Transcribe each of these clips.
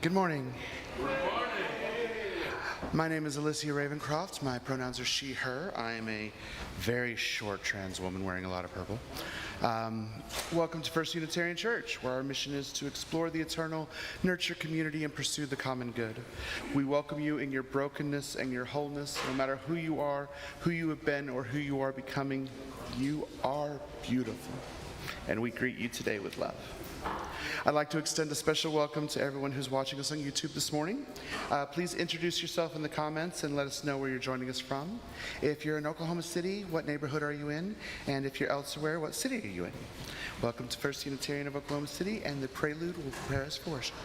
Good morning. My name is Alicia Ravencroft. My pronouns are she, her. I am a very short trans woman wearing a lot of purple. Welcome to First Unitarian Church, where our mission is to explore the eternal, nurture community, and pursue the common good. We welcome you in your brokenness and your wholeness, no matter who you are, who you have been, or who you are becoming. You are beautiful, and we greet you today with love. I'd like to extend a special welcome to everyone who's watching us on YouTube this morning. Please introduce yourself in the comments and let us know where you're joining us from. If you're in Oklahoma City, what neighborhood are you in? And if you're elsewhere, what city are you in? Welcome to First Unitarian of Oklahoma City, and the prelude will prepare us for worship.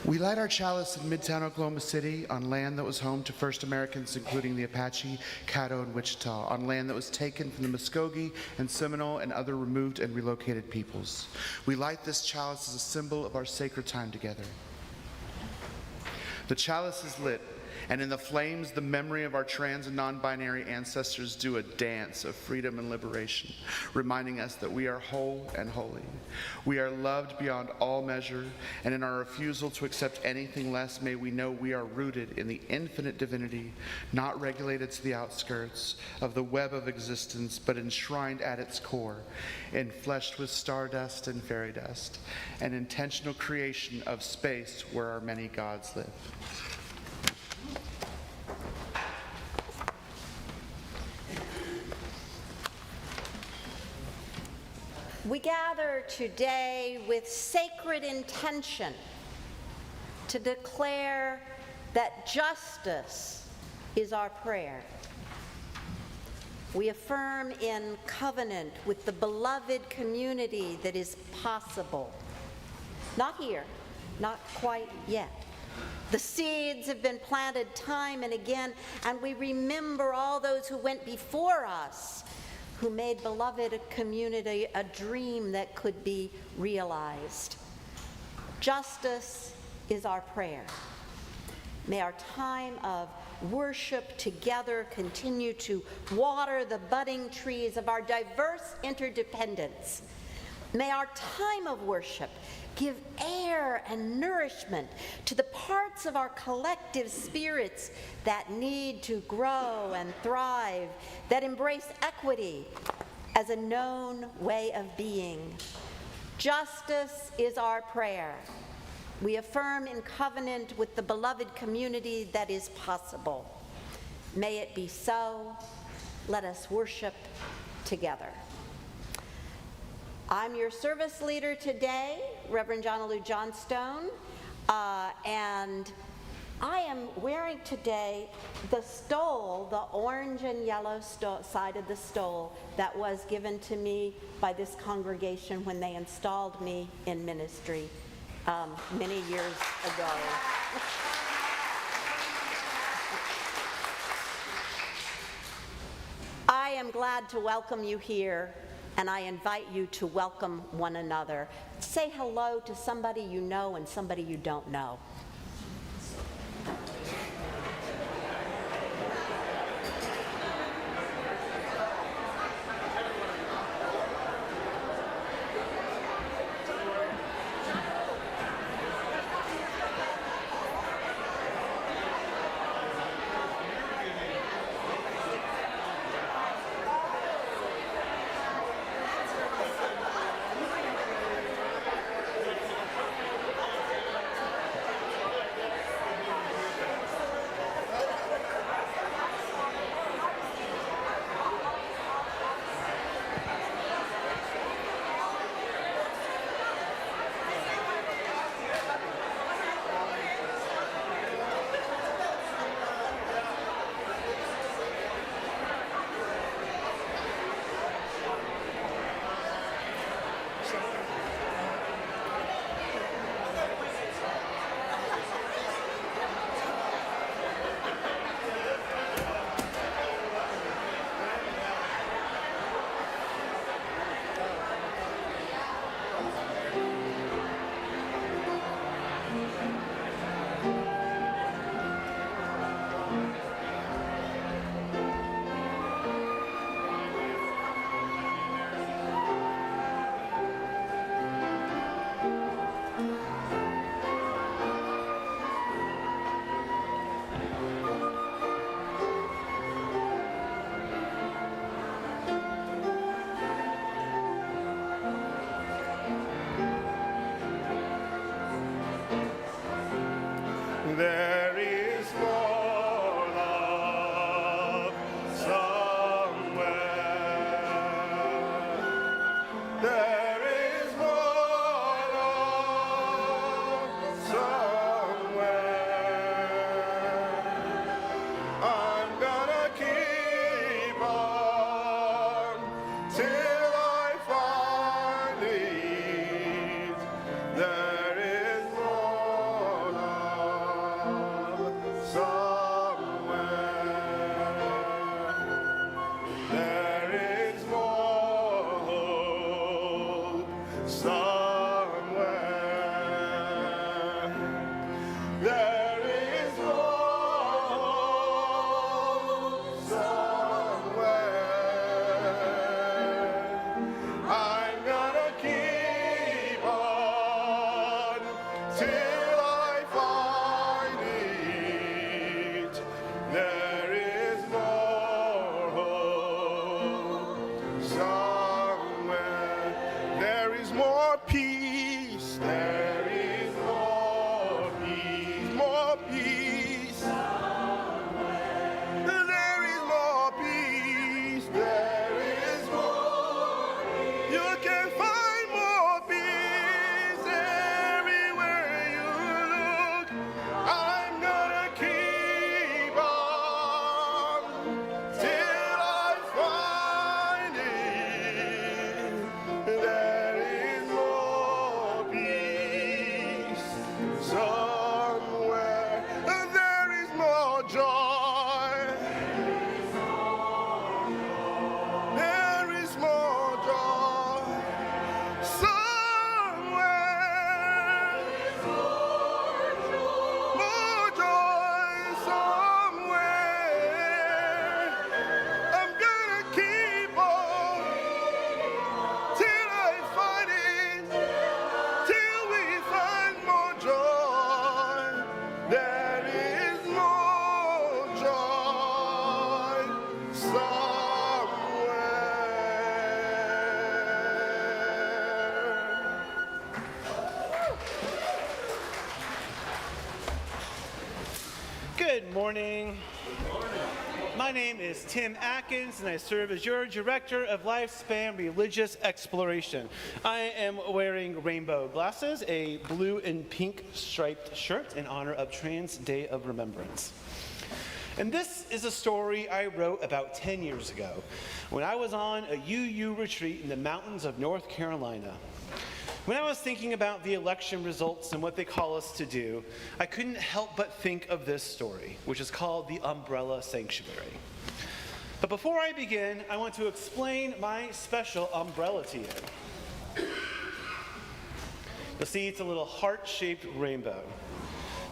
We light our chalice in Midtown Oklahoma City on land that was home to first Americans, including the Apache, Caddo, and Wichita, on land that was taken from the Muskogee and Seminole and other removed and relocated peoples. We light this chalice as a symbol of our sacred time together. The chalice is lit, and in the flames, the memory of our trans and non-binary ancestors do a dance of freedom and liberation, reminding us that we are whole and holy. We are loved beyond all measure, and in our refusal to accept anything less, may we know we are rooted in the infinite divinity, not regulated to the outskirts of the web of existence, but enshrined at its core, enfleshed with stardust and fairy dust, an intentional creation of space where our many gods live. We gather today with sacred intention to declare that justice is our prayer. We affirm in covenant with the beloved community that is possible. Not here, not quite yet. The seeds have been planted time and again, and we remember all those who went before us, who made beloved community a dream that could be realized. Justice is our prayer. May our time of worship together continue to water the budding trees of our diverse interdependence. May our time of worship give air and nourishment to the parts of our collective spirits that need to grow and thrive, that embrace equity as a known way of being. Justice is our prayer. We affirm in covenant with the beloved community that is possible. May it be so. Let us worship together. I'm your service leader today, Reverend Jonalu Johnstone, and I am wearing today the stole, the orange and yellow side of the stole that was given to me by this congregation when they installed me in ministry many years ago. am glad to welcome you here, and I invite you to welcome one another. Say hello to somebody you know and somebody you don't know. There is more love somewhere. There is more love somewhere. I'm gonna keep on till I find it. There is more love somewhere. There is more hope somewhere. There is more hope somewhere. I'm gonna keep on till I find it. There is more hope somewhere. There is more peace. There is more peace. More peace. There is more peace. There is more. You can find more peace everywhere you look. I'm gonna keep on till I find it. There is more peace somewhere. There is more joy. There is more joy somewhere. More joy somewhere. I'm gonna keep on till I find it. Till we find more joy. There is more joy somewhere. Good morning. My name is Tim Atkins, and I serve as your Director of Lifespan Religious Exploration. I am wearing rainbow glasses, a blue and pink striped shirt in honor of Trans Day of Remembrance. And this is a story I wrote about 10 years ago when I was on a UU retreat in the mountains of North Carolina. When I was thinking about the election results and what they call us to do, I couldn't help but think of this story, which is called The Umbrella Sanctuary. But before I begin, I want to explain my special umbrella to you. You'll see it's a little heart-shaped rainbow.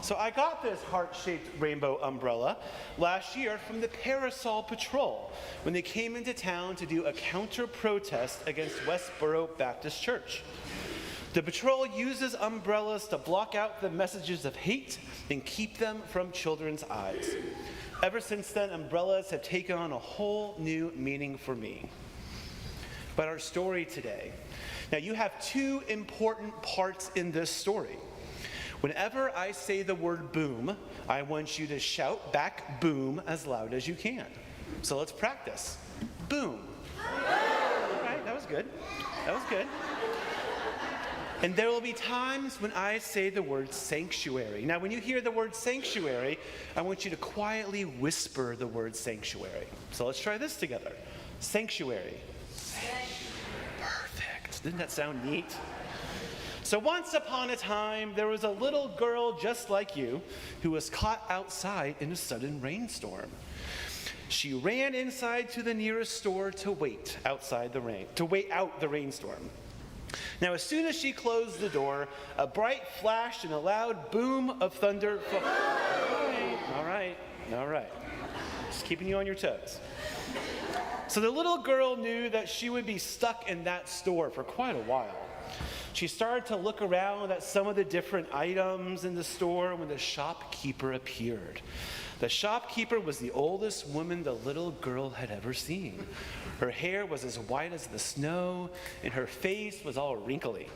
So I got this heart-shaped rainbow umbrella last year from the Parasol Patrol when they came into town to do a counter-protest against Westboro Baptist Church. The patrol uses umbrellas to block out the messages of hate and keep them from children's eyes. Ever since then, umbrellas have taken on a whole new meaning for me. But our story today. Now, you have two important parts in this story. Whenever I say the word boom, I want you to shout back boom as loud as you can. So let's practice. Boom. All right, that was good. That was good. And there will be times when I say the word sanctuary. Now, when you hear the word sanctuary, I want you to quietly whisper the word sanctuary. So let's try this together. Sanctuary. Perfect. Didn't that sound neat? So once upon a time, there was a little girl just like you who was caught outside in a sudden rainstorm. She ran inside to the nearest store to wait out the rainstorm. Now, as soon as she closed the door, a bright flash and a loud boom of thunder. All right. Just keeping you on your toes. So the little girl knew that she would be stuck in that store for quite a while. She started to look around at some of the different items in the store when the shopkeeper appeared. The shopkeeper was the oldest woman the little girl had ever seen. Her hair was as white as the snow, and her face was all wrinkly.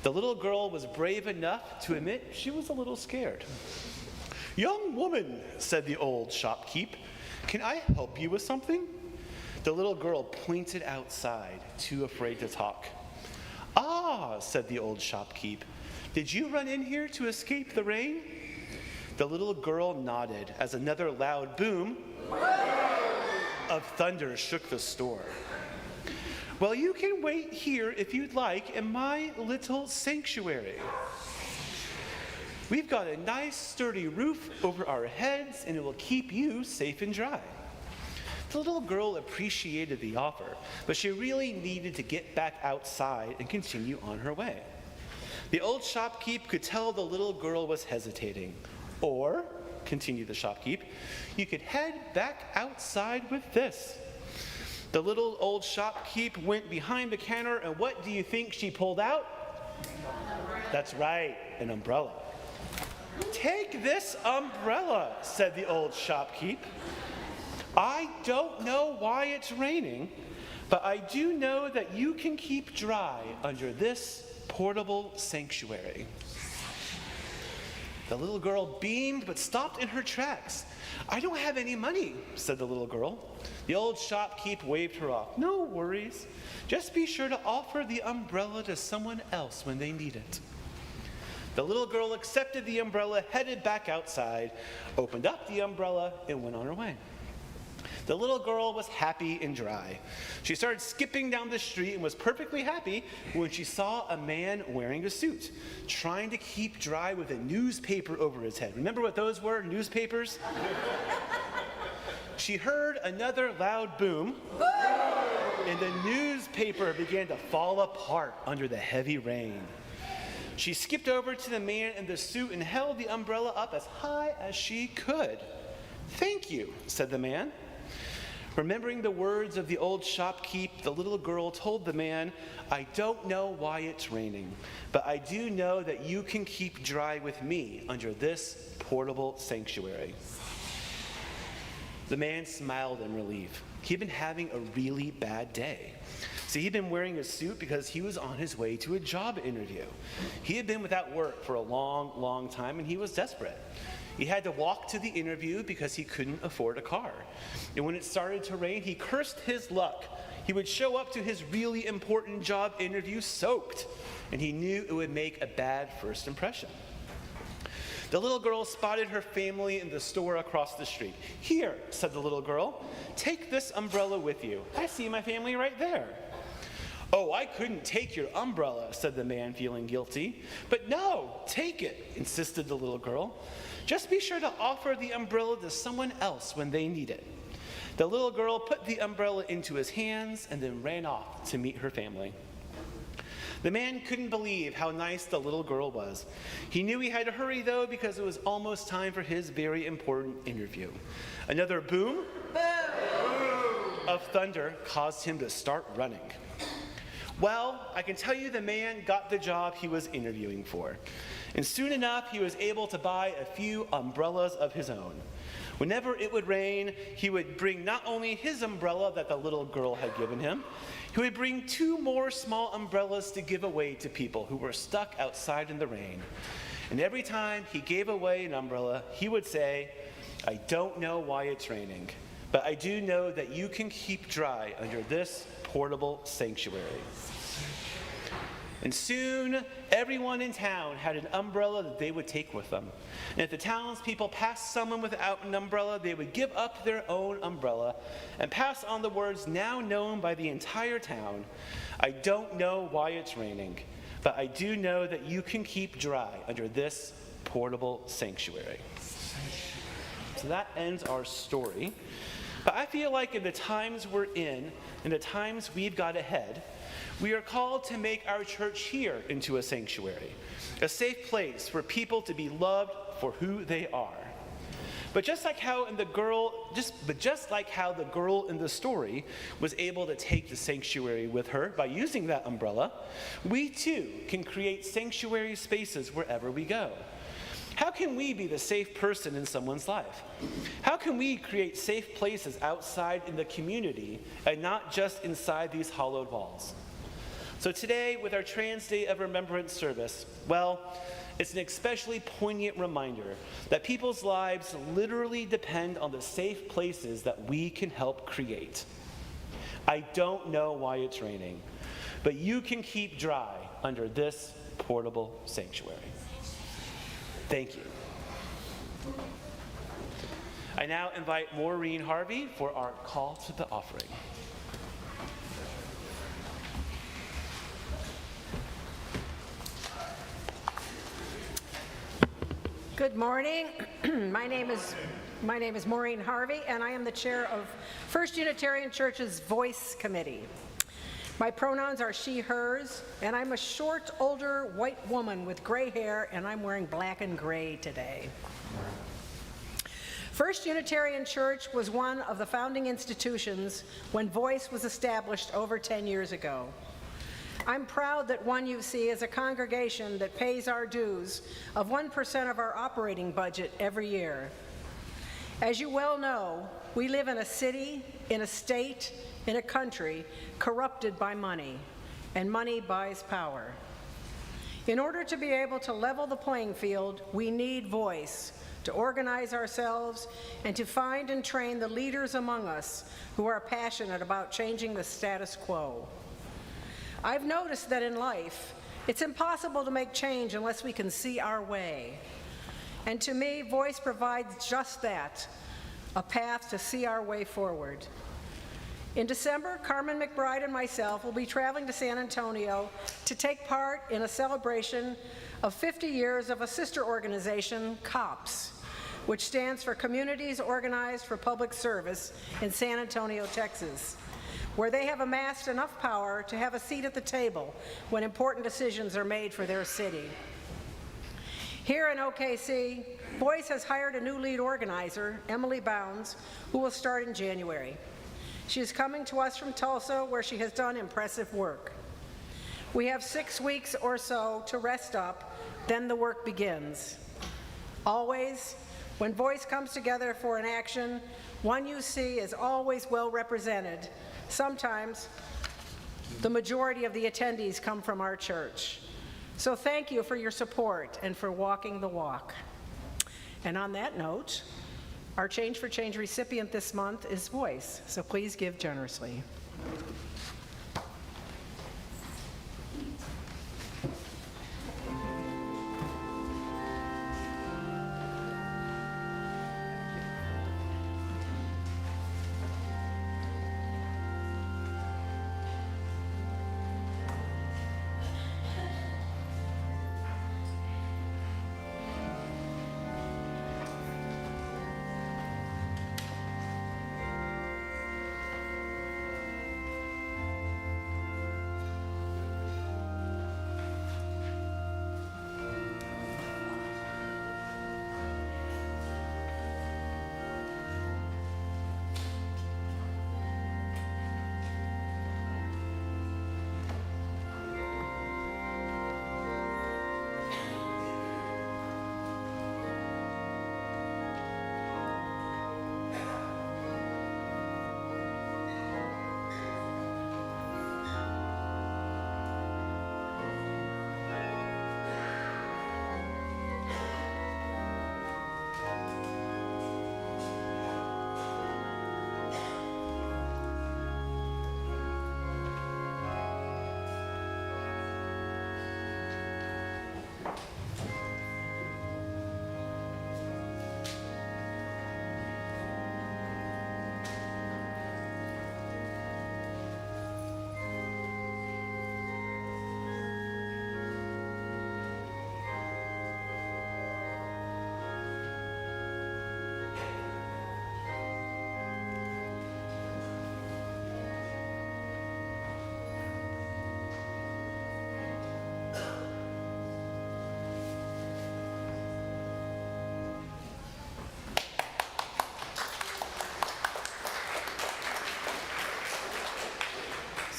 The little girl was brave enough to admit she was a little scared. "Young woman," said the old shopkeep, "can I help you with something?" The little girl pointed outside, too afraid to talk. "Ah," said the old shopkeep, "did you run in here to escape the rain?" The little girl nodded as another loud boom of thunder shook the store. "Well, you can wait here if you'd like in my little sanctuary. We've got a nice sturdy roof over our heads and it will keep you safe and dry." The little girl appreciated the offer, but she really needed to get back outside and continue on her way. The old shopkeep could tell the little girl was hesitating. "Or," continued the shopkeep, "you could head back outside with this." The little old shopkeep went behind the counter, and what do you think she pulled out? That's right, an umbrella. "Take this umbrella," said the old shopkeep. "I don't know why it's raining, but I do know that you can keep dry under this portable sanctuary." The little girl beamed but stopped in her tracks. "I don't have any money," said the little girl. The old shopkeep waved her off. "No worries. Just be sure to offer the umbrella to someone else when they need it." The little girl accepted the umbrella, headed back outside, opened up the umbrella, and went on her way. The little girl was happy and dry. She started skipping down the street and was perfectly happy when she saw a man wearing a suit, trying to keep dry with a newspaper over his head. Remember what those were, newspapers? She heard another loud boom, and the newspaper began to fall apart under the heavy rain. She skipped over to the man in the suit and held the umbrella up as high as she could. "Thank you," said the man. Remembering the words of the old shopkeep, the little girl told the man, "I don't know why it's raining, but I do know that you can keep dry with me under this portable sanctuary." The man smiled in relief. He'd been having a really bad day. See, he'd been wearing a suit because he was on his way to a job interview. He had been without work for a long time, and he was desperate. He had to walk to the interview because he couldn't afford a car. And when it started to rain, he cursed his luck. He would show up to his really important job interview soaked, and he knew it would make a bad first impression. The little girl spotted her family in the store across the street. "Here," said the little girl, "take this umbrella with you. I see my family right there." "Oh, I couldn't take your umbrella," said the man, feeling guilty. "But no, take it," insisted the little girl. "Just be sure to offer the umbrella to someone else when they need it." The little girl put the umbrella into his hands and then ran off to meet her family. The man couldn't believe how nice the little girl was. He knew he had to hurry, though, because it was almost time for his very important interview. Another boom, of thunder caused him to start running. Well, I can tell you the man got the job he was interviewing for. And soon enough, he was able to buy a few umbrellas of his own. Whenever it would rain, he would bring not only his umbrella that the little girl had given him, he would bring 2 more small umbrellas to give away to people who were stuck outside in the rain. And every time he gave away an umbrella, he would say, "I don't know why it's raining, but I do know that you can keep dry under this portable sanctuary." And soon, everyone in town had an umbrella that they would take with them. And if the townspeople passed someone without an umbrella, they would give up their own umbrella and pass on the words now known by the entire town: "I don't know why it's raining, but I do know that you can keep dry under this portable sanctuary." So that ends our story. But I feel like in the times we're in the times we've got ahead, we are called to make our church here into a sanctuary, a safe place for people to be loved for who they are. But just like how the girl in the story was able to take the sanctuary with her by using that umbrella, we too can create sanctuary spaces wherever we go. How can we be the safe person in someone's life? How can we create safe places outside in the community and not just inside these hollowed walls? So today, with our Trans Day of Remembrance service, well, it's an especially poignant reminder that people's lives literally depend on the safe places that we can help create. I don't know why it's raining, but you can keep dry under this portable sanctuary. Thank you. I now invite Maureen Harvey for our call to the offering. Good morning. My name is Maureen Harvey, and I am the chair of First Unitarian Church's Voice Committee. My pronouns are she, hers, and I'm a short, older white woman with gray hair, and I'm wearing black and gray today. First Unitarian Church was one of the founding institutions when Voice was established over 10 years ago. I'm proud that 1UC is a congregation that pays our dues of 1% of our operating budget every year. As you well know, we live in a city, in a state, in a country corrupted by money, and money buys power. In order to be able to level the playing field, we need voice to organize ourselves and to find and train the leaders among us who are passionate about changing the status quo. I've noticed that in life, it's impossible to make change unless we can see our way. And to me, Voice provides just that, a path to see our way forward. In December, Carmen McBride and myself will be traveling to San Antonio to take part in a celebration of 50 years of a sister organization, COPS, which stands for Communities Organized for Public Service in San Antonio, Texas, where they have amassed enough power to have a seat at the table when important decisions are made for their city. Here in OKC, Voice has hired a new lead organizer, Emily Bounds, who will start in January. She is coming to us from Tulsa, where she has done impressive work. We have 6 weeks or so to rest up, then the work begins. Always, when Voice comes together for an action, 1UC is always well represented. Sometimes, the majority of the attendees come from our church. So thank you for your support and for walking the walk. And on that note, our Change for Change recipient this month is Voice, so please give generously.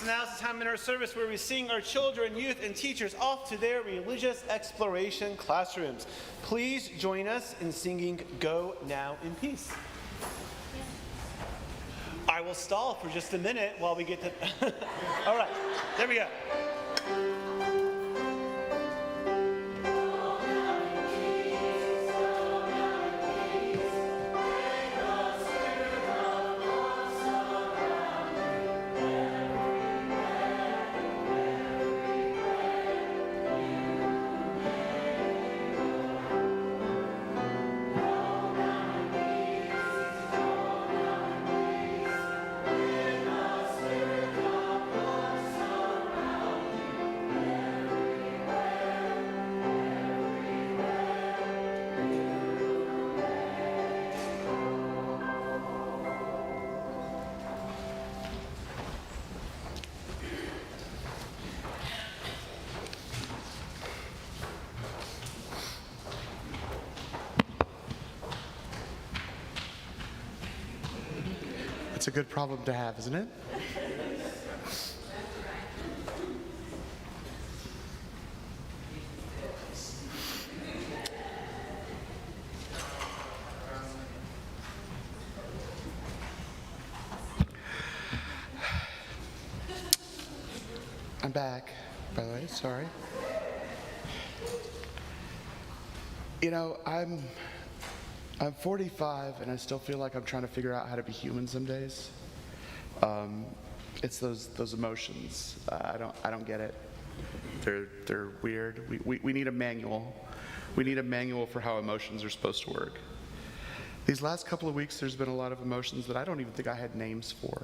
So now is the time in our service where we sing our children, youth, and teachers off to their religious exploration classrooms. Please join us in singing Go Now in Peace. I will stall for just a minute while we get to... All right, there we go. It's a good problem to have, isn't it? I'm back, by the way, sorry. You know, I'm 45 and I still feel like I'm trying to figure out how to be human some days. It's those emotions. I don't get it. They're weird. We need a manual. We need a manual for how emotions are supposed to work. These last couple of weeks, there's been a lot of emotions that I don't even think I had names for.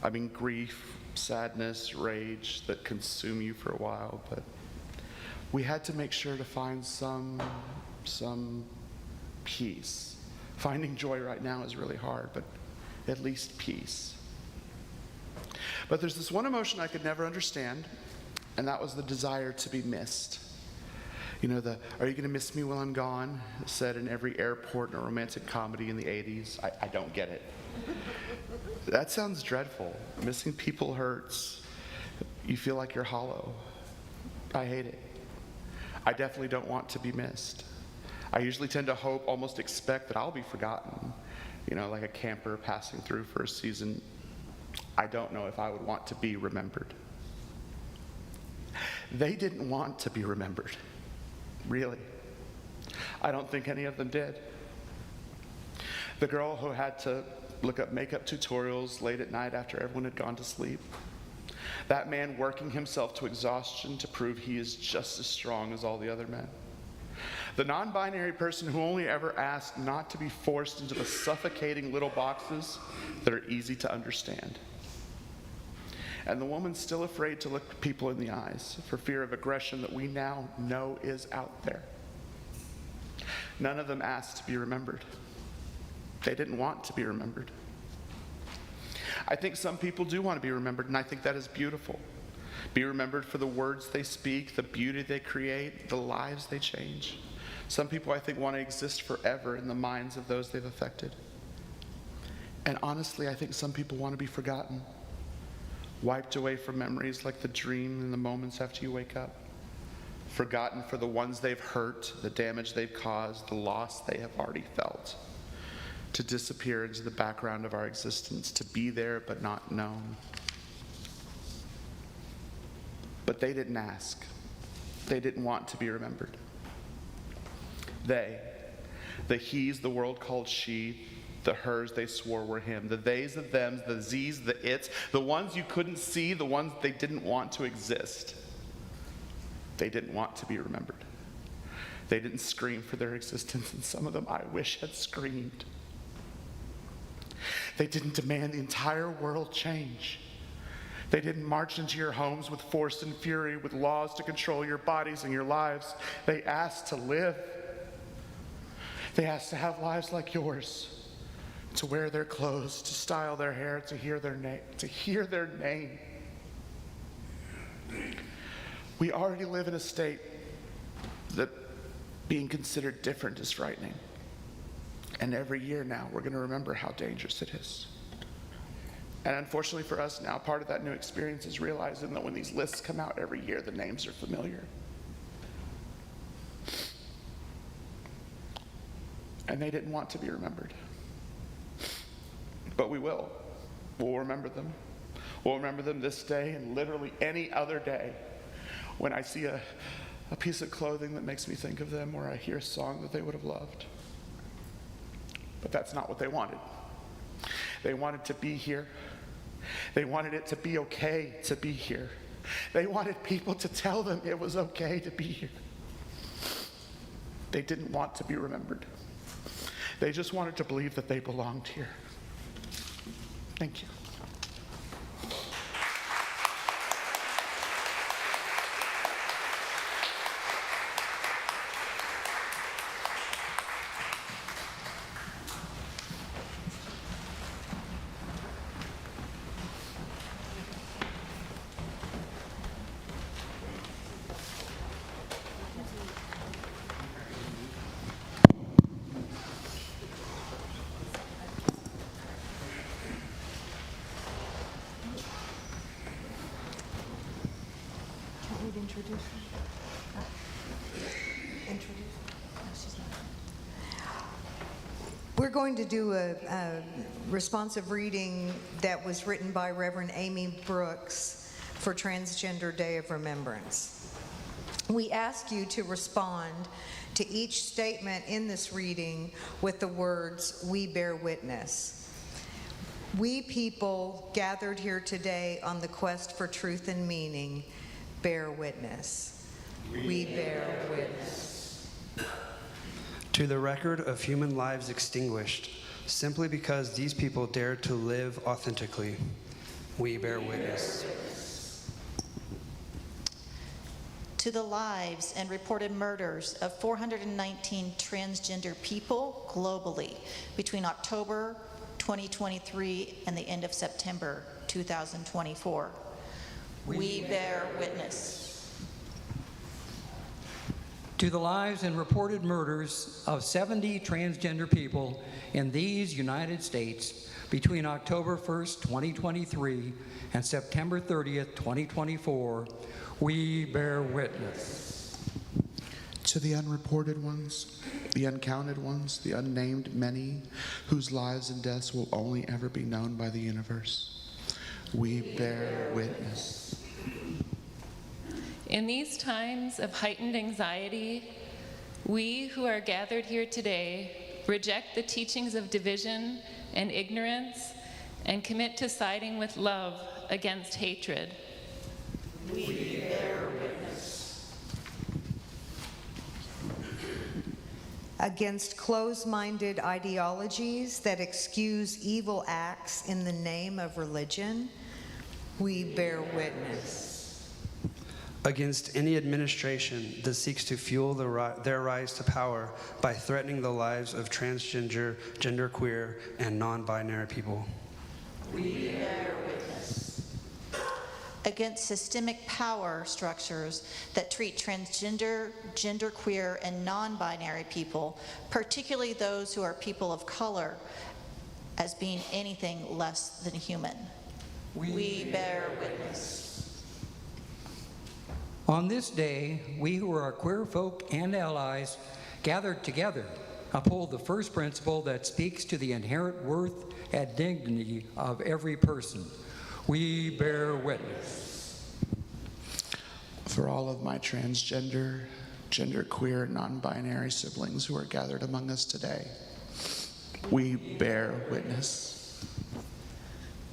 I mean, grief, sadness, rage that consume you for a while, but we had to make sure to find some peace. Finding joy right now is really hard, but at least peace. But there's this one emotion I could never understand, and that was the desire to be missed. You know, "Are you going to miss me while I'm gone?" said in every airport in a romantic comedy in the 80s. I don't get it. That sounds dreadful. Missing people hurts. You feel like you're hollow. I hate it. I definitely don't want to be missed. I usually tend to hope, almost expect that I'll be forgotten. You know, like a camper passing through for a season. I don't know if I would want to be remembered. They didn't want to be remembered. Really. I don't think any of them did. The girl who had to look up makeup tutorials late at night after everyone had gone to sleep. That man working himself to exhaustion to prove he is just as strong as all the other men. The non-binary person who only ever asked not to be forced into the suffocating little boxes that are easy to understand. And the woman still afraid to look people in the eyes for fear of aggression that we now know is out there. None of them asked to be remembered. They didn't want to be remembered. I think some people do want to be remembered, and I think that is beautiful. Be remembered for the words they speak, the beauty they create, the lives they change. Some people, I think, want to exist forever in the minds of those they've affected. And honestly, I think some people want to be forgotten, wiped away from memories like the dream in the moments after you wake up, forgotten for the ones they've hurt, the damage they've caused, the loss they have already felt, to disappear into the background of our existence, to be there but not known. But they didn't ask. They didn't want to be remembered. They, the he's the world called she, the hers they swore were him, the theys, the thems, the z's, the its, the ones you couldn't see, the ones they didn't want to exist. They didn't want to be remembered. They didn't scream for their existence, and some of them I wish had screamed. They didn't demand the entire world change. They didn't march into your homes with force and fury, with laws to control your bodies and your lives. They asked to live. They asked to have lives like yours, to wear their clothes, to style their hair, to hear their name. We already live in a state that being considered different is frightening. And every year now, we're going to remember how dangerous it is. And unfortunately for us now, part of that new experience is realizing that when these lists come out every year, the names are familiar. And they didn't want to be remembered. But we will. We'll remember them. We'll remember them this day and literally any other day when I see a piece of clothing that makes me think of them, or I hear a song that they would have loved. But that's not what they wanted. They wanted to be here. They wanted it to be okay to be here. They wanted people to tell them it was okay to be here. They didn't want to be remembered. They just wanted to believe that they belonged here. Thank you. We're going to do a responsive reading that was written by Reverend Amy Brooks for Transgender Day of Remembrance. We ask you to respond to each statement in this reading with the words, "We bear witness." We people gathered here today on the quest for truth and meaning bear witness. We bear witness. To the record of human lives extinguished, simply because these people dared to live authentically, we bear witness. To the lives and reported murders of 419 transgender people globally between October 2023 and the end of September 2024, we bear witness. To the lives and reported murders of 70 transgender people in these United States between October 1st, 2023 and September 30th, 2024, we bear witness. To the unreported ones, the uncounted ones, the unnamed many, whose lives and deaths will only ever be known by the universe, we bear witness. In these times of heightened anxiety, we who are gathered here today reject the teachings of division and ignorance and commit to siding with love against hatred. We bear witness. Against closed-minded ideologies that excuse evil acts in the name of religion, we bear witness. Against any administration that seeks to fuel their rise to power by threatening the lives of transgender, genderqueer, and non-binary people, we bear witness. Against systemic power structures that treat transgender, genderqueer, and non-binary people, particularly those who are people of color, as being anything less than human. We bear witness. On this day, we who are queer folk and allies gathered together uphold the first principle that speaks to the inherent worth and dignity of every person. We bear witness. For all of my transgender, genderqueer, non-binary siblings who are gathered among us today, we bear witness.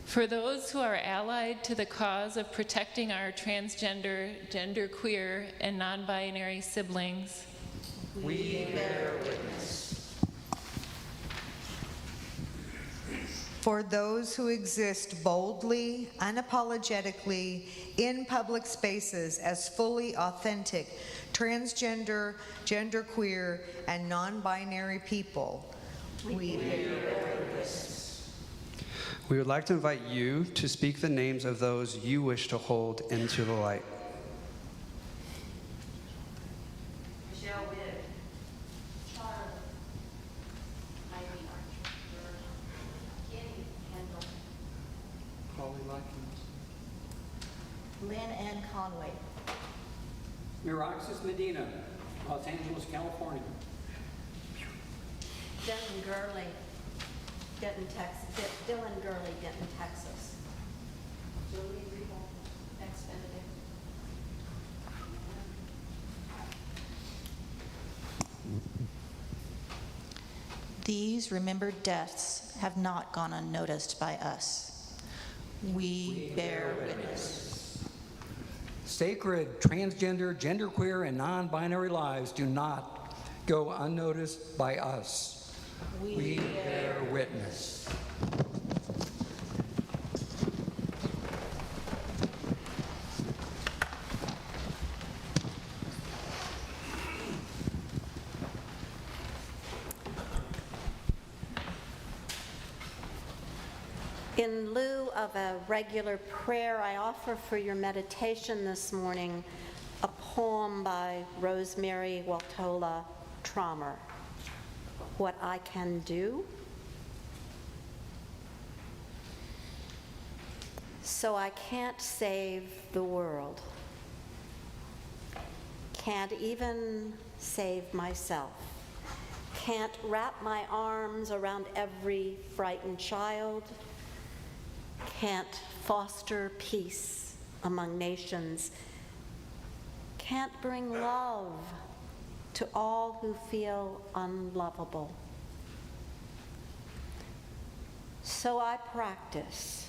For those who are allied to the cause of protecting our transgender, genderqueer, and non-binary siblings, we bear witness. For those who exist boldly, unapologetically, in public spaces as fully authentic transgender, genderqueer, and non-binary people, we bear witness. we would like to invite you to speak the names of those you wish to hold into the light. Lynn Ann Conway. Miraxis Medina, Los Angeles, California. Dylan Gurley, Denton, Texas. Dylan Gurley, Denton, Texas. Julie Riebel, ex Benedict. These remembered deaths have not gone unnoticed by us. We bear witness. Sacred, transgender, genderqueer, and non-binary lives do not go unnoticed by us. We bear witness. In lieu of a regular prayer, I offer for your meditation this morning a poem by Rosemary Waltola Trommer, What I Can Do. So I can't save the world, can't even save myself, can't wrap my arms around every frightened child, can't foster peace among nations, can't bring love to all who feel unlovable. So I practice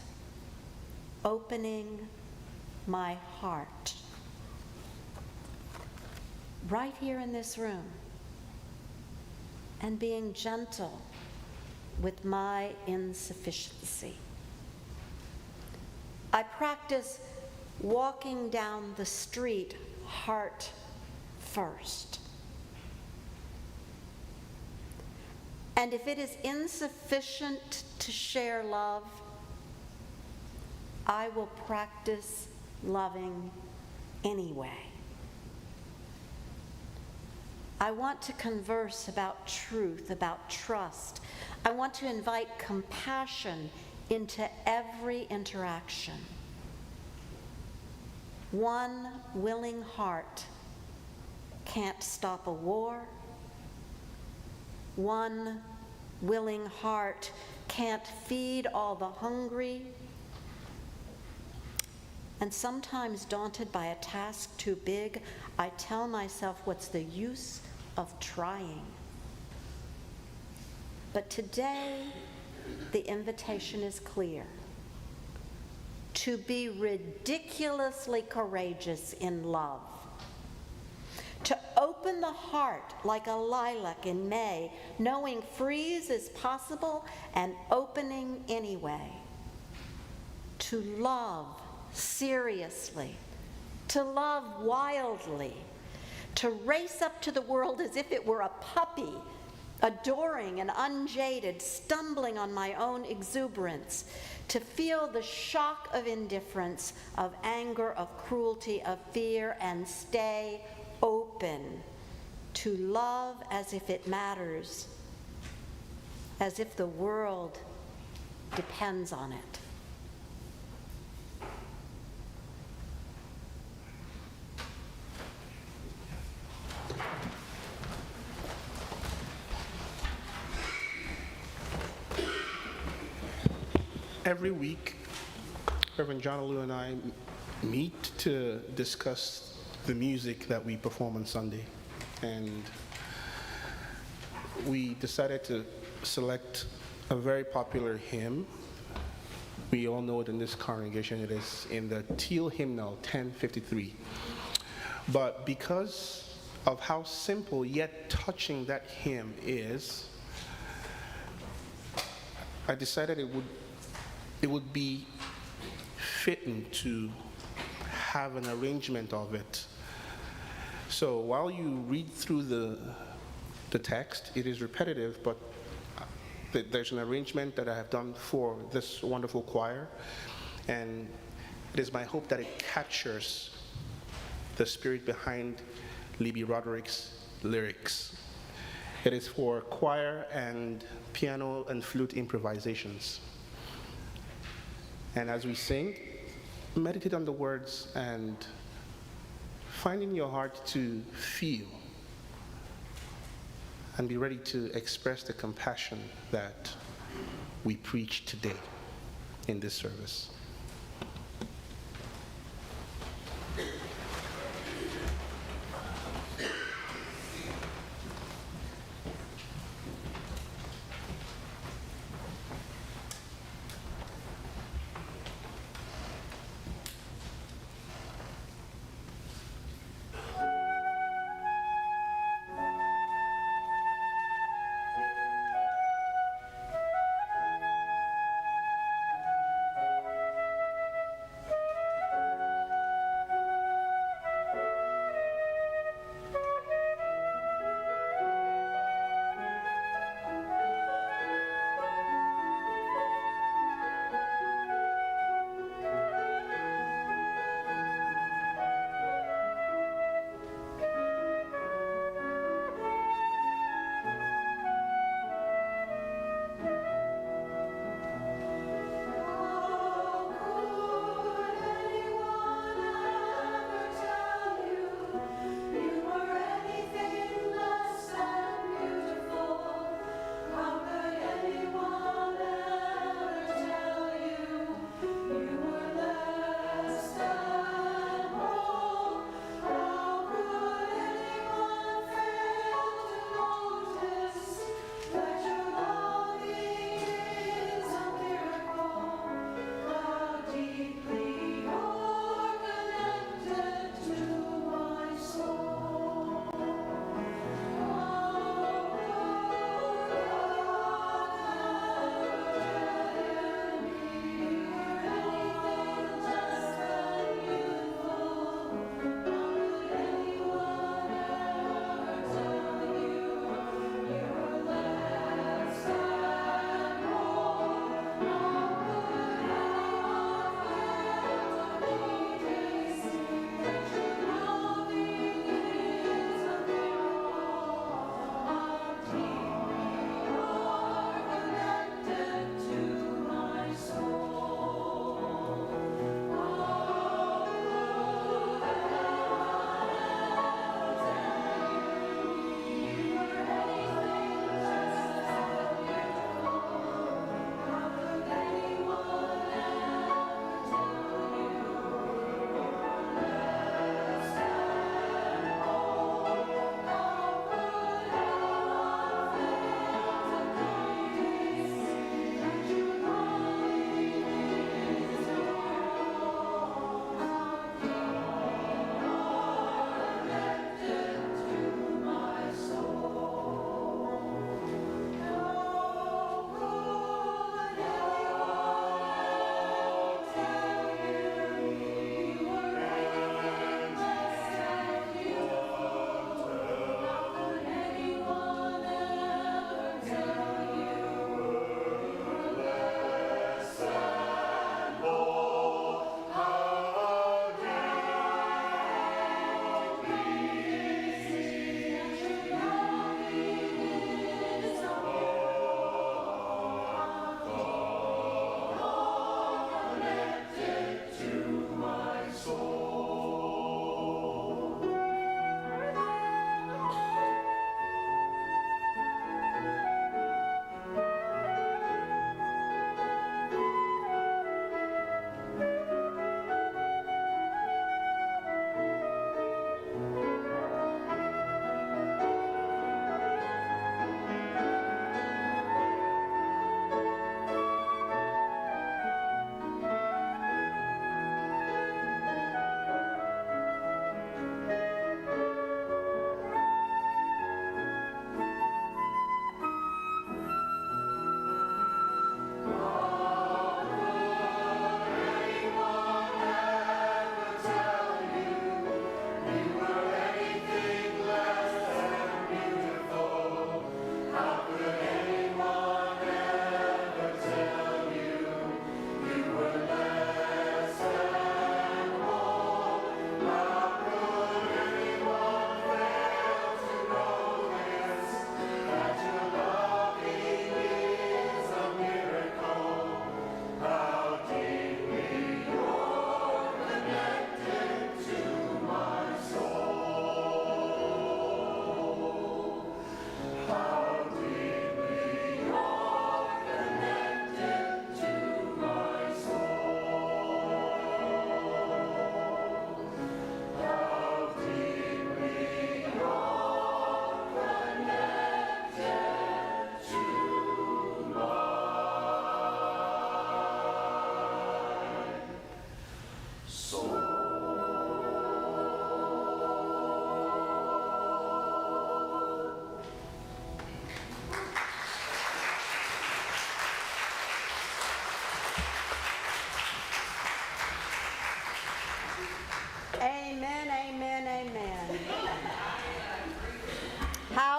opening my heart right here in this room and being gentle with my insufficiency. I practice walking down the street heart first. And if it is insufficient to share love, I will practice loving anyway. I want to converse about truth, about trust. I want to invite compassion into every interaction. One willing heart can't stop a war. One willing heart can't feed all the hungry. And sometimes, daunted by a task too big, I tell myself, what's the use of trying? But today, the invitation is clear: to be ridiculously courageous in love, to open the heart like a lilac in May, knowing freeze is possible and opening anyway, to love seriously, to love wildly, to race up to the world as if it were a puppy, adoring and unjaded, stumbling on my own exuberance, to feel the shock of indifference, of anger, of cruelty, of fear, and stay open to love as if it matters, as if the world depends on it. Every week, Reverend Jonalu and I meet to discuss the music that we perform on Sunday. And we decided to select a very popular hymn. We all know it in this congregation. It is in the Teal Hymnal 1053. But because of how simple yet touching that hymn is, I decided it would be fitting to have an arrangement of it. So while you read through the text, it is repetitive, but there's an arrangement that I have done for this wonderful choir, and it is my hope that it captures the spirit behind Libby Roderick's lyrics. It is for choir and piano and flute improvisations. And as we sing, meditate on the words and find in your heart to feel and be ready to express the compassion that we preach today in this service.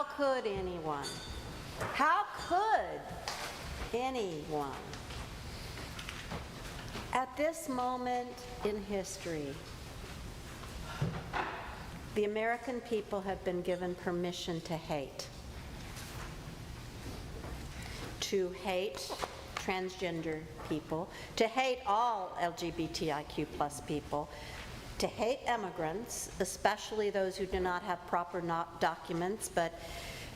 How could anyone? How could anyone? At this moment in history, the American people have been given permission to hate. To hate transgender people, to hate all LGBTIQ+ people, to hate immigrants, especially those who do not have proper documents, but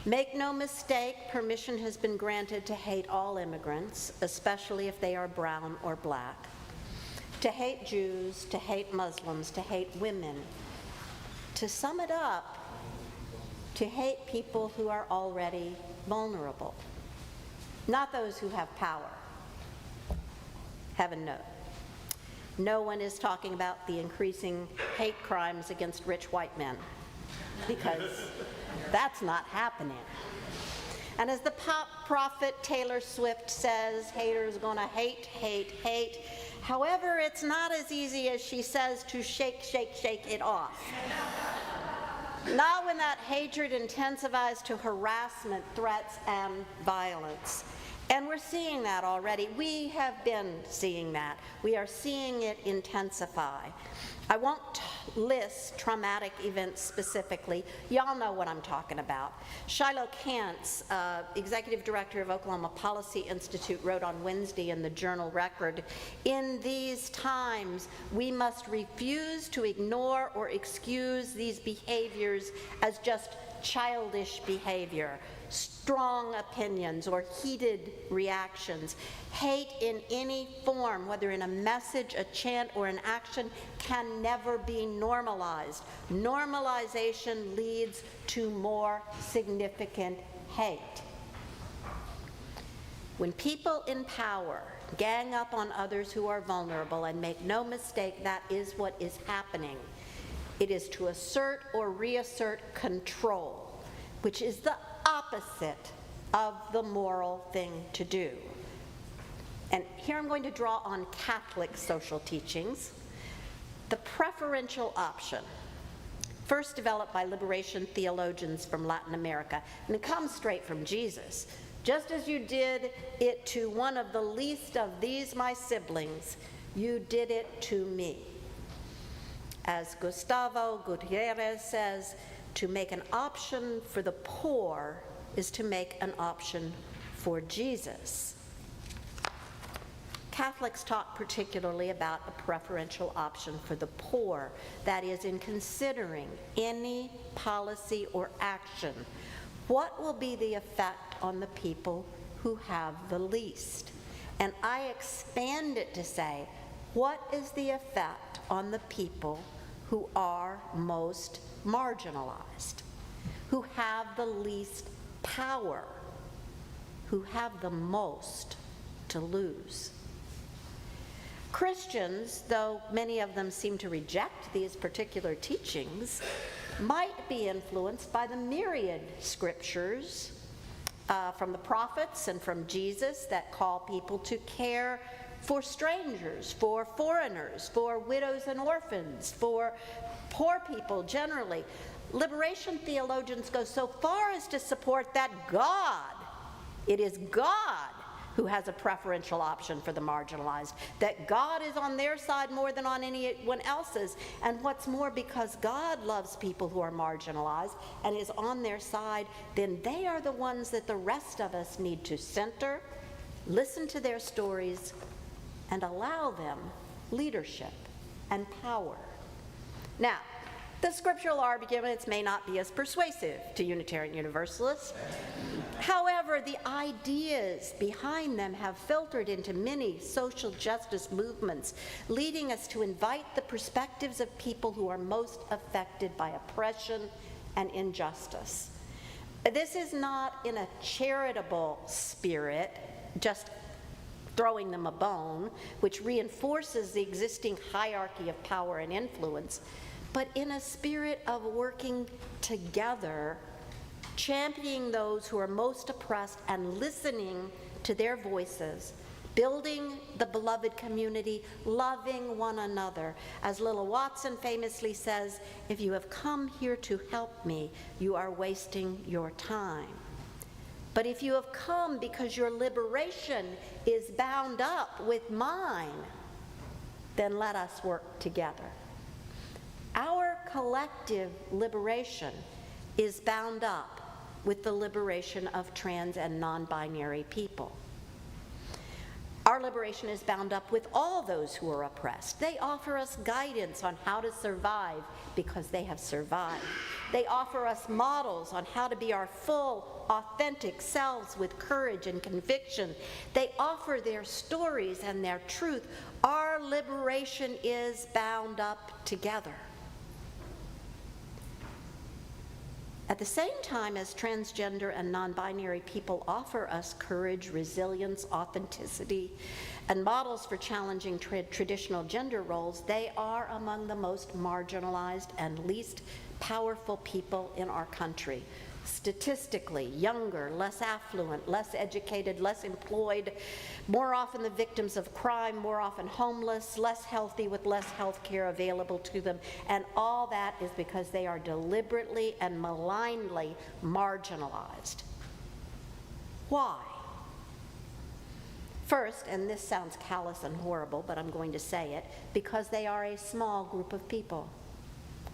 make no mistake, permission has been granted to hate all immigrants, especially if they are brown or black, to hate Jews, to hate Muslims, to hate women. To sum it up, to hate people who are already vulnerable, not those who have power. Heaven no. No one is talking about the increasing hate crimes against rich white men, because that's not happening. And as the pop prophet Taylor Swift says, haters gonna hate, hate, hate. However, it's not as easy as she says to shake, shake, shake it off. Not when that hatred intensifies to harassment, threats, and violence. And we're seeing that already. We have been seeing that. We are seeing it intensify. I won't list traumatic events specifically. Y'all know what I'm talking about. Shiloh Kantz, executive director of Oklahoma Policy Institute, wrote on Wednesday in the Journal Record, "In these times, we must refuse to ignore or excuse these behaviors as just childish behavior, strong opinions, or heated reactions. Hate in any form, whether in a message, a chant, or an action, can never be normalized. Normalization leads to more significant hate." When people in power gang up on others who are vulnerable, and make no mistake, that is what is happening, it is to assert or reassert control, which is the opposite of the moral thing to do. And here I'm going to draw on Catholic social teachings. The preferential option, first developed by liberation theologians from Latin America, and it comes straight from Jesus. "Just as you did it to one of the least of these my siblings, you did it to me." As Gustavo Gutierrez says, to make an option for the poor is to make an option for Jesus. Catholics talk particularly about a preferential option for the poor, that is, in considering any policy or action, what will be the effect on the people who have the least? And I expand it to say, what is the effect on the people who are most marginalized, who have the least power, who have the most to lose? Christians, though many of them seem to reject these particular teachings, might be influenced by the myriad scriptures from the prophets and from Jesus that call people to care for strangers, for foreigners, for widows and orphans, for poor people generally. Liberation theologians go so far as to support that it is God who has a preferential option for the marginalized, that God is on their side more than on anyone else's. And what's more, because God loves people who are marginalized and is on their side, then they are the ones that the rest of us need to center, listen to their stories, and allow them leadership and power. Now, the scriptural arguments may not be as persuasive to Unitarian Universalists. However, the ideas behind them have filtered into many social justice movements, leading us to invite the perspectives of people who are most affected by oppression and injustice. This is not in a charitable spirit, just throwing them a bone, which reinforces the existing hierarchy of power and influence, but in a spirit of working together, championing those who are most oppressed and listening to their voices building the beloved community, loving one another. As Lila Watson famously says, if you have come here to help me, you are wasting your time. But if you have come because your liberation is bound up with mine, then let us work together. Our collective liberation is bound up with the liberation of trans and non-binary people. Our liberation is bound up with all those who are oppressed. They offer us guidance on how to survive because they have survived. They offer us models on how to be our full, authentic selves with courage and conviction. They offer their stories and their truth. Our liberation is bound up together. At the same time as transgender and non-binary people offer us courage, resilience, authenticity, and models for challenging traditional gender roles, they are among the most marginalized and least powerful people in our country. Statistically, younger, less affluent, less educated, less employed, more often the victims of crime, more often homeless, less healthy with less health care available to them, and all that is because they are deliberately and malignly marginalized. Why? First, and this sounds callous and horrible, but I'm going to say it, because they are a small group of people,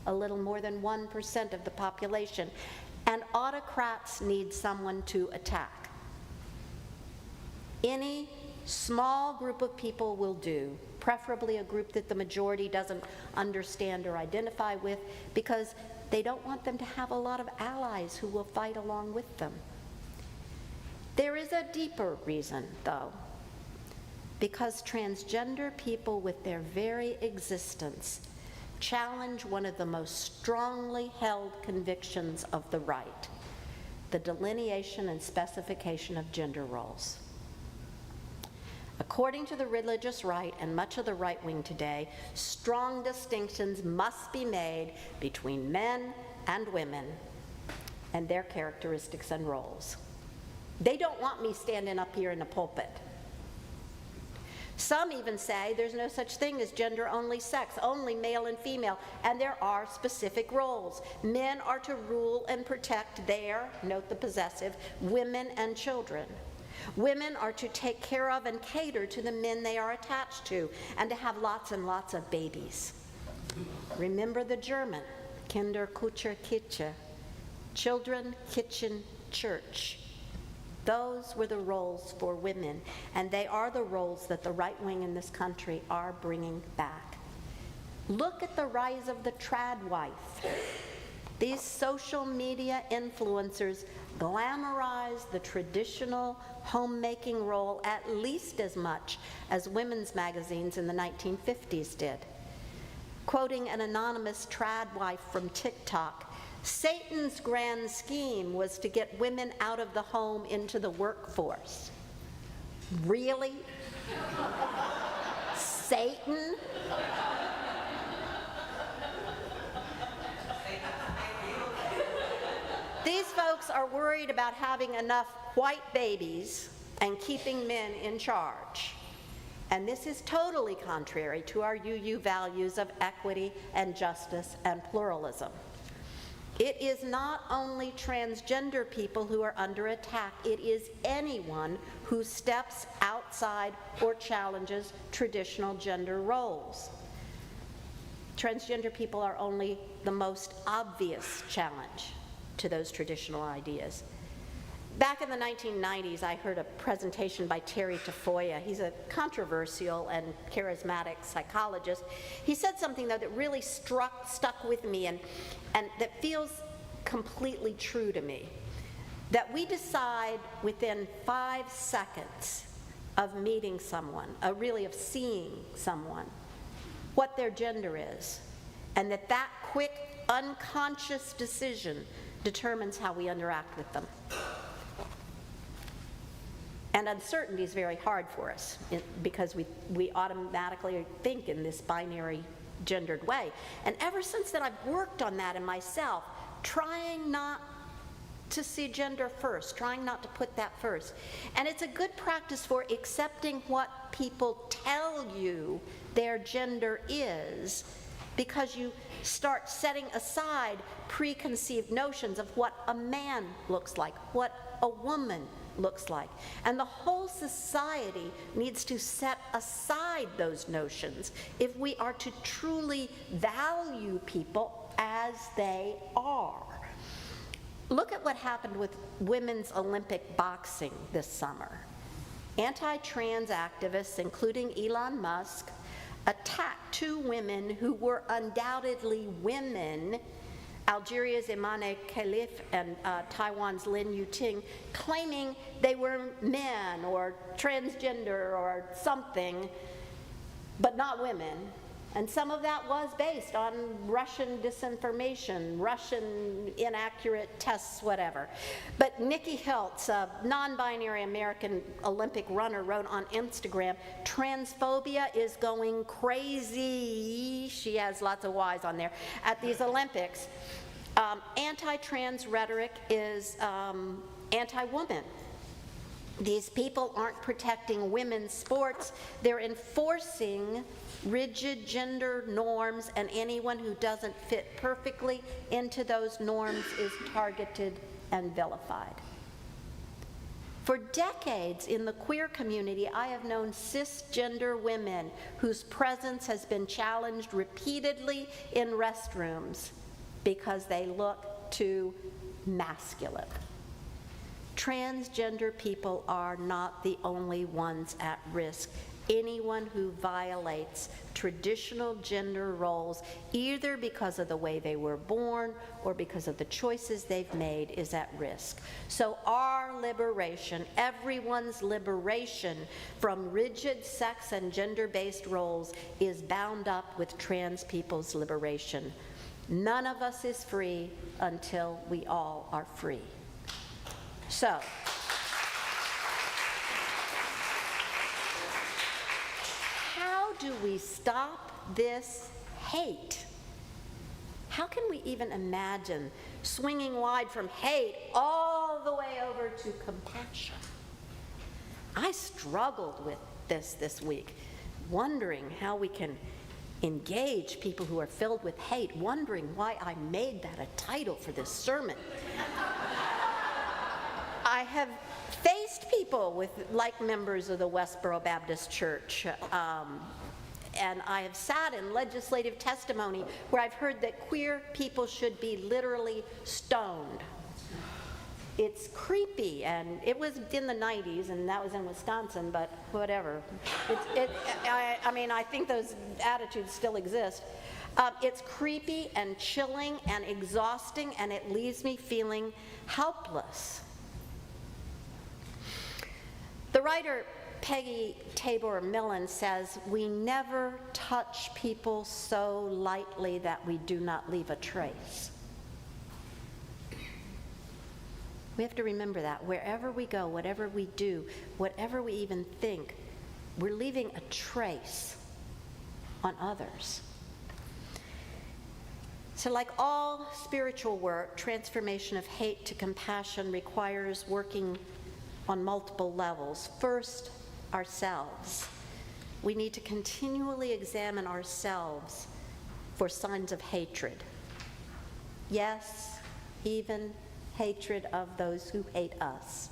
a little more than 1% of the population. And autocrats need someone to attack. Any small group of people will do, preferably a group that the majority doesn't understand or identify with, because they don't want them to have a lot of allies who will fight along with them. There is a deeper reason, though, because transgender people with their very existence challenge one of the most strongly held convictions of the right, the delineation and specification of gender roles. According to the religious right and much of the right wing today, strong distinctions must be made between men and women and their characteristics and roles. They don't want me standing up here in the pulpit. Some even say there's no such thing as gender-only sex, only male and female, and there are specific roles. Men are to rule and protect their, note the possessive, women and children. Women are to take care of and cater to the men they are attached to, and to have lots and lots of babies. Remember the German, Kinder, Kutscher, Kitche, children, kitchen, church. Those were the roles for women, and they are the roles that the right wing in this country are bringing back. Look at the rise of the trad wife. These social media influencers glamorize the traditional homemaking role at least as much as women's magazines in the 1950s did. Quoting an anonymous trad wife from TikTok, Satan's grand scheme was to get women out of the home into the workforce. Really? Satan? These folks are worried about having enough white babies and keeping men in charge. And this is totally contrary to our UU values of equity and justice and pluralism. It is not only transgender people who are under attack, it is anyone who steps outside or challenges traditional gender roles. Transgender people are only the most obvious challenge to those traditional ideas. Back in the 1990s, I heard a presentation by Terry Tafoya. He's a controversial and charismatic psychologist. He said something, though, that really stuck with me and that feels completely true to me. That we decide within 5 seconds of meeting someone, really of seeing someone, what their gender is, and that quick, unconscious decision determines how we interact with them. And uncertainty is very hard for us because we automatically think in this binary gendered way. And ever since then, I've worked on that in myself, trying not to see gender first, trying not to put that first. And it's a good practice for accepting what people tell you their gender is, because you start setting aside preconceived notions of what a man looks like, what a woman looks like. And the whole society needs to set aside those notions if we are to truly value people as they are. Look at what happened with women's Olympic boxing this summer. Anti-trans activists, including Elon Musk, attacked two women who were undoubtedly women, Algeria's Imane Khalif and Taiwan's Lin Yuting, claiming they were men or transgender or something, but not women. And some of that was based on Russian disinformation, Russian inaccurate tests, whatever. But Nikki Hiltz, a non-binary American Olympic runner, wrote on Instagram, "Transphobia is going crazy." She has lots of Y's on there. At these Olympics, anti-trans rhetoric is anti-woman. These people aren't protecting women's sports. They're enforcing rigid gender norms, and anyone who doesn't fit perfectly into those norms is targeted and vilified. For decades in the queer community, I have known cisgender women whose presence has been challenged repeatedly in restrooms because they look too masculine. Transgender people are not the only ones at risk. Anyone who violates traditional gender roles, either because of the way they were born or because of the choices they've made, is at risk. So our liberation, everyone's liberation from rigid sex and gender-based roles, is bound up with trans people's liberation. None of us is free until we all are free. So, how do we stop this hate? How can we even imagine swinging wide from hate all the way over to compassion? I struggled with this week, wondering how we can engage people who are filled with hate, wondering why I made that a title for this sermon. I have faced people like members of the Westboro Baptist Church, and I have sat in legislative testimony where I've heard that queer people should be literally stoned. It's creepy, and it was in the 90s, and that was in Wisconsin, but whatever. I mean, I think those attitudes still exist. It's creepy and chilling and exhausting, and it leaves me feeling helpless. The writer Peggy Tabor Millen says, "We never touch people so lightly that we do not leave a trace." We have to remember that. Wherever we go, whatever we do, whatever we even think, we're leaving a trace on others. So like all spiritual work, transformation of hate to compassion requires working on multiple levels. First, ourselves. We need to continually examine ourselves for signs of hatred. Yes, even hatred of those who hate us.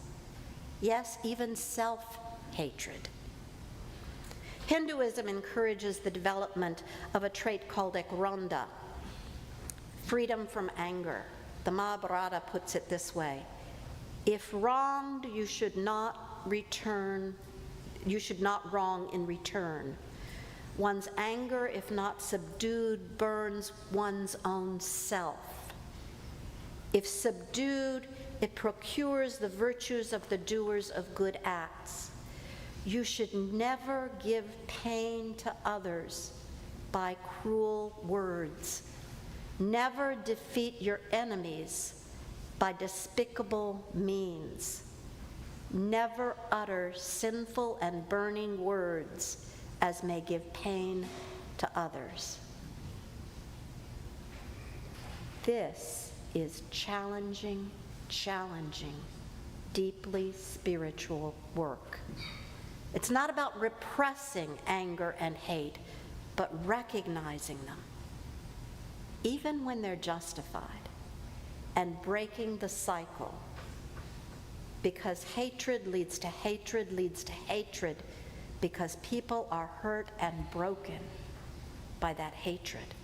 Yes, even self-hatred. Hinduism encourages the development of a trait called ekronda, freedom from anger. The Mahabharata puts it this way: if wronged, you should not wrong in return. One's anger, if not subdued, burns one's own self. If subdued, it procures the virtues of the doers of good acts. You should never give pain to others by cruel words. Never defeat your enemies by despicable means. Never utter sinful and burning words as may give pain to others. This is challenging challenging, deeply spiritual work. It's not about repressing anger and hate, but recognizing them, even when they're justified, and breaking the cycle. Because hatred leads to hatred leads to hatred, because people are hurt and broken by that hatred.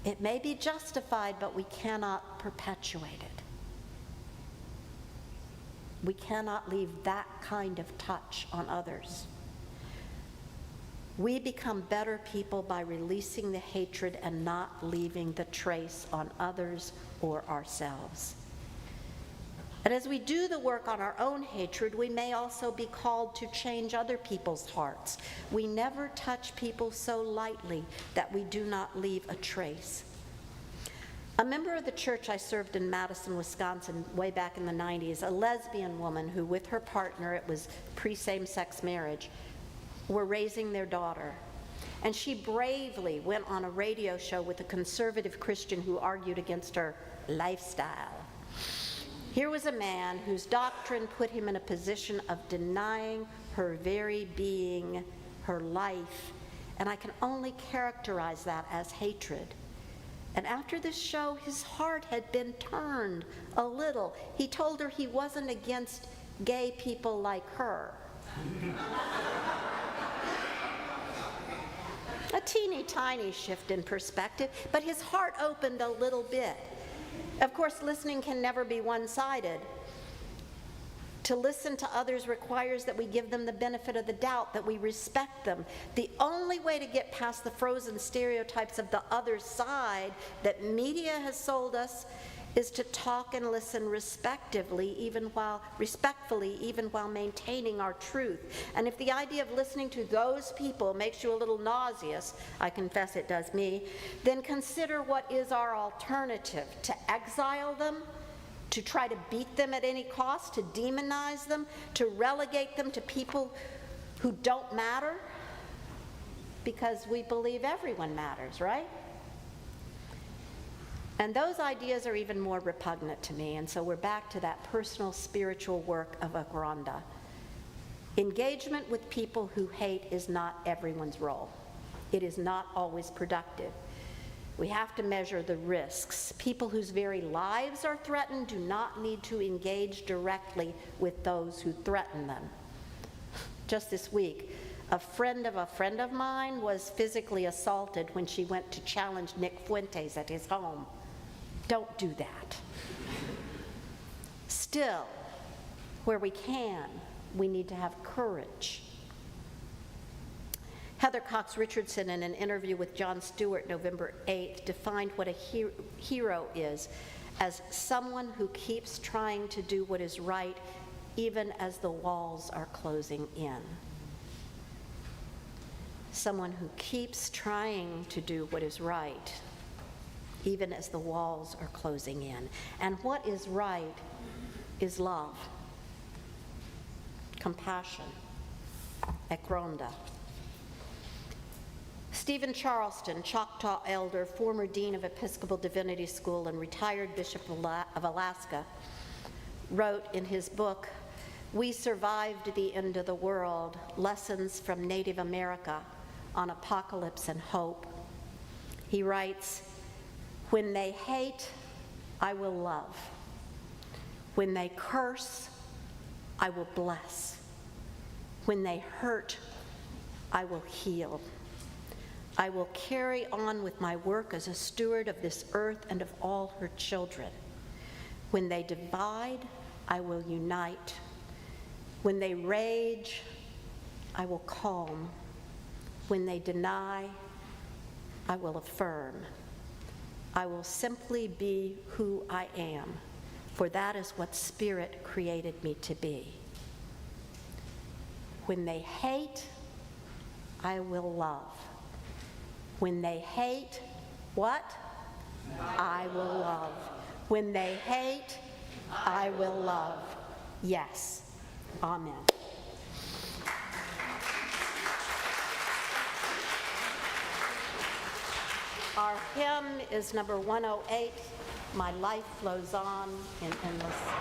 It may be justified, but we cannot perpetuate it. We cannot leave that kind of touch on others. We become better people by releasing the hatred and not leaving the trace on others or ourselves. And as we do the work on our own hatred, we may also be called to change other people's hearts. We never touch people so lightly that we do not leave a trace. A member of the church I served in Madison, Wisconsin, way back in the 90s, a lesbian woman who, with her partner, it was pre-same-sex marriage, were raising their daughter. And she bravely went on a radio show with a conservative Christian who argued against her lifestyle. Here was a man whose doctrine put him in a position of denying her very being, her life, and I can only characterize that as hatred. And after this show, his heart had been turned a little. He told her he wasn't against gay people like her. A teeny tiny shift in perspective, but his heart opened a little bit. Of course, listening can never be one-sided. To listen to others requires that we give them the benefit of the doubt, that we respect them. The only way to get past the frozen stereotypes of the other side that media has sold us is to talk and listen respectfully, even while maintaining our truth. And if the idea of listening to those people makes you a little nauseous, I confess it does me, then consider what is our alternative: to exile them, to try to beat them at any cost, to demonize them, to relegate them to people who don't matter, because we believe everyone matters, right? And those ideas are even more repugnant to me, and so we're back to that personal spiritual work of Agronda. Engagement with people who hate is not everyone's role. It is not always productive. We have to measure the risks. People whose very lives are threatened do not need to engage directly with those who threaten them. Just this week, a friend of mine was physically assaulted when she went to challenge Nick Fuentes at his home. Don't do that. Still, where we can, we need to have courage. Heather Cox Richardson, in an interview with Jon Stewart November 8th, defined what a hero is as someone who keeps trying to do what is right even as the walls are closing in. Someone who keeps trying to do what is right even as the walls are closing in. And what is right is love, compassion, Agronda. Stephen Charleston, Choctaw elder, former dean of Episcopal Divinity School and retired Bishop of Alaska, wrote in his book, "We Survived the End of the World, Lessons from Native America on Apocalypse and Hope." He writes, "When they hate, I will love. When they curse, I will bless. When they hurt, I will heal. I will carry on with my work as a steward of this earth and of all her children. When they divide, I will unite. When they rage, I will calm. When they deny, I will affirm. I will simply be who I am, for that is what Spirit created me to be. When they hate, I will love. When they hate, what? I will love. When they hate, I will love. Yes. Amen." Our hymn is number 108. My life flows on in endless song.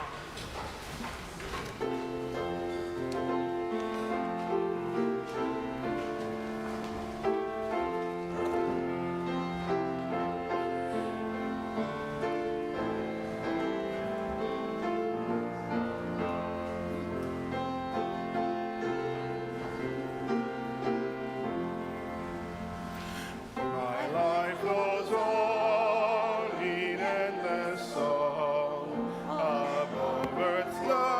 My life goes on in endless song above earth's lamentation.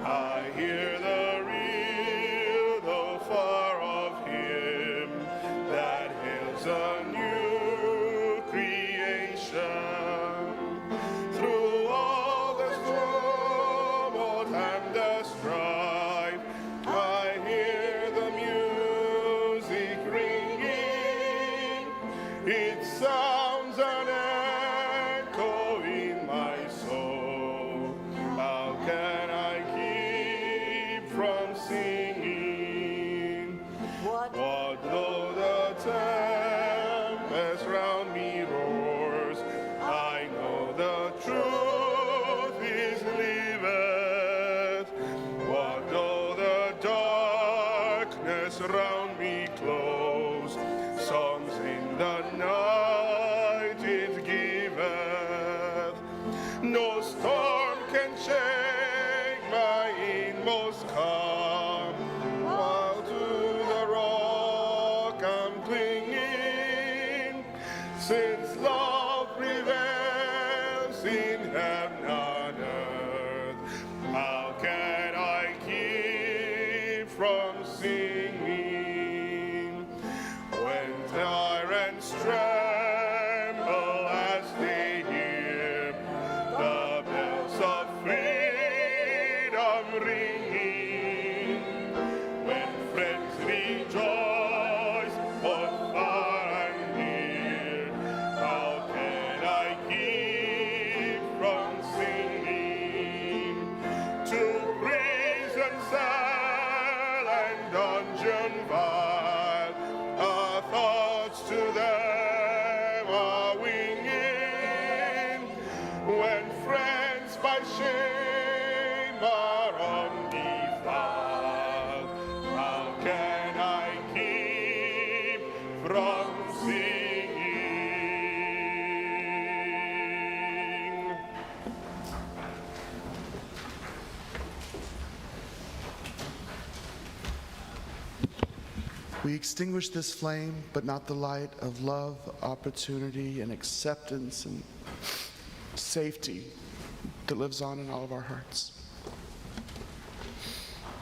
I hear the real, though far off hymn that hails a new creation. Through all the tumult and the strife, I hear the music ringing. It sounds an echo in my soul. How can I keep from singing? What though the tempest round me roars? I know the truth is liveth. What though the darkness round me close? Songs in the night it giveth. No storm can shake my inmost calm, while to the rock I'm clinging. Since love prevails in heaven and earth, how can I keep from singing? When tyrants tremble as they hear the bells of freedom ringing, when friends rejoice both far and near, how can I keep from singing? To prison cell and dungeon vile, our thoughts to them are winging. When friends by shame are undefiled, how can I keep from singing? We extinguish this flame, but not the light of love, opportunity, and acceptance and safety that lives on in all of our hearts.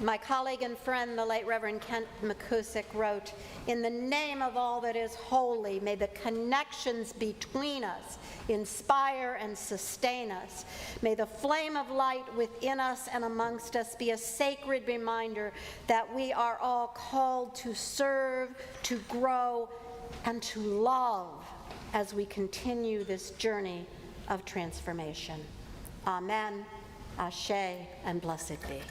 My colleague and friend, the late Reverend Kent McCusick, wrote, "In the name of all that is holy, may the connections between us inspire and sustain us. May the flame of light within us and amongst us be a sacred reminder that we are all called to serve, to grow, and to love as we continue this journey of transformation." Amen, Ashe, and blessed be.